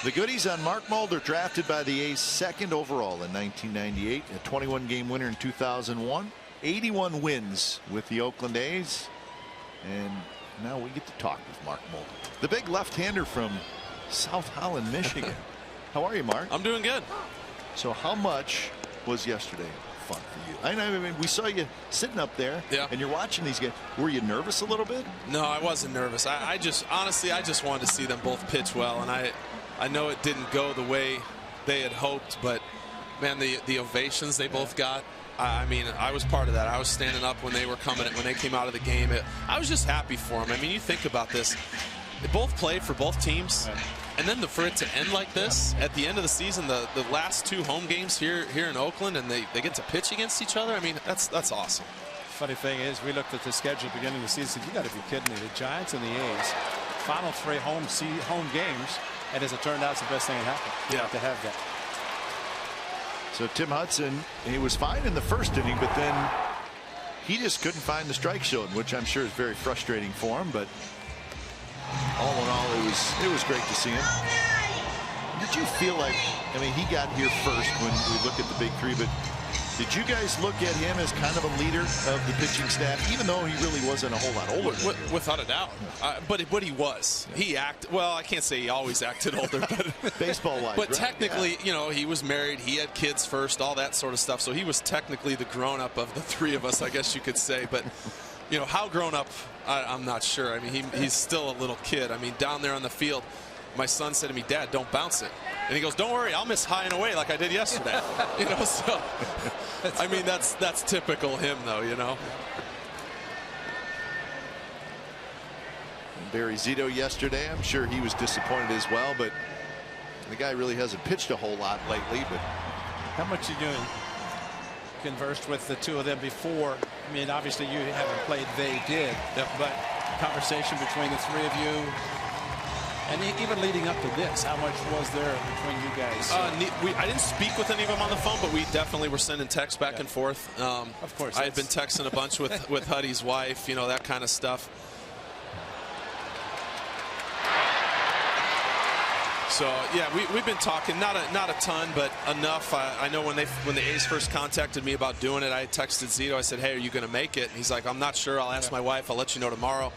The goodies on Mark Mulder, drafted by the A's 2nd overall in 1998, a 21-game winner in 2001, 81 wins with the Oakland A's, and now we get to talk with Mark Mulder, the big left-hander from South Holland, Michigan. How are you, Mark? I'm doing good. So how much was yesterday fun for you? I mean, we saw you sitting up there, and you're watching these guys. Were you nervous a little bit? No, I wasn't nervous. I just honestly, I just wanted to see them both pitch well, and I know it didn't go the way they had hoped, but man, the ovations they both got. I mean, I was part of that. I was standing up when they were coming, when they came out of the game. I was just happy for them. I mean, you think about this. They both played for both teams, and then for it to end like this at the end of the season, the last 2 home games here in Oakland, and they get to pitch against each other. I mean, that's awesome. Funny thing is, we looked at the schedule at the beginning of the season. You got to be kidding me. The Giants and the A's, final 3 home games, and as it turned out, it's the best thing that happened. You have to have that. So Tim Hudson, he was fine in the first inning, but then he just couldn't find the strike zone, which I'm sure is very frustrating for him. But all in all, it was great to see him. Did you feel like, I mean, he got here first when we look at the big 3, but did you guys look at him as kind of a leader of the pitching staff, even though he really wasn't a whole lot older? Without a doubt. But he was. He acted, well, I can't say he always acted older, but baseball-wise. But right? technically, you know, he was married, he had kids first, all that sort of stuff. So he was technically the grown-up of the 3 of us, I guess you could say. But you know, how grown-up, I'm not sure. I mean, he's still a little kid. I mean, down there on the field, my son said to me, "Dad, don't bounce it." And he goes, "Don't worry, I'll miss high and away like I did yesterday." You know, so I mean, that's typical him, though. You know. Barry Zito yesterday, I'm sure he was disappointed as well, but the guy really hasn't pitched a whole lot lately. But how much you doing? Conversed with the 2 of them before. I mean, obviously you haven't played, they did. But conversation between the 3 of you. And even leading up to this, how much was there between you guys? I didn't speak with any of them on the phone, but we definitely were sending texts back and forth. Of course. I had been texting a bunch with Huddy's wife, you know, that kind of stuff. So yeah, we've been talking, not a ton, but enough. I know when the A's first contacted me about doing it, I texted Zito. I said, "Hey, are you going to make it?" And he's like, "I'm not sure. I'll ask my wife. I'll let you know tomorrow."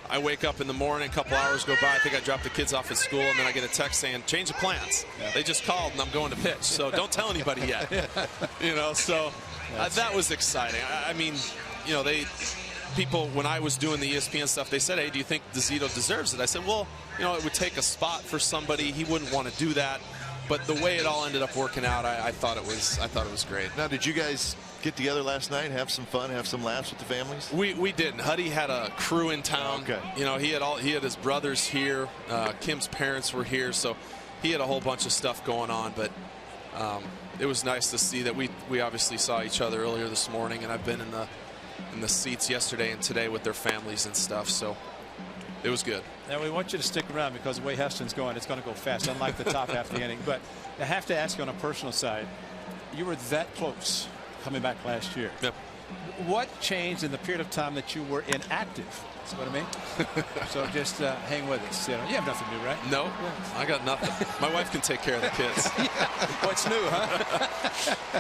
I wake up in the morning, a couple hours go by. I think I dropped the kids off at school, and then I get a text saying, "Change of plans." They just called, and I'm going to pitch. So don't tell anybody yet. You know, so that was exciting. I mean, you know, people, when I was doing the ESPN stuff, they said, "Hey, do you think Zito deserves it?" I said, "Well, you know, it would take a spot for somebody. He wouldn't want to do that." But the way it all ended up working out, I thought it was great. Now, did you guys get together last night, have some fun, have some laughs with the families? We didn't. Huddy had a crew in town. Okay. You know, he had his brothers here. Kim's parents were here, so he had a whole bunch of stuff going on. But it was nice to see that we obviously saw each other earlier this morning, and I've been in the seats yesterday and today with their families and stuff. So it was good. Now we want you to stick around because the way Heston's going, it's going to go fast, unlike the top half of the inning. But I have to ask you on a personal side, you were that close coming back last year. Yep. What changed in the period of time that you were inactive? See what I mean? So just hang with us. You know, you have nothing new, right? No, I got nothing. My wife can take care of the kids. What's new, huh?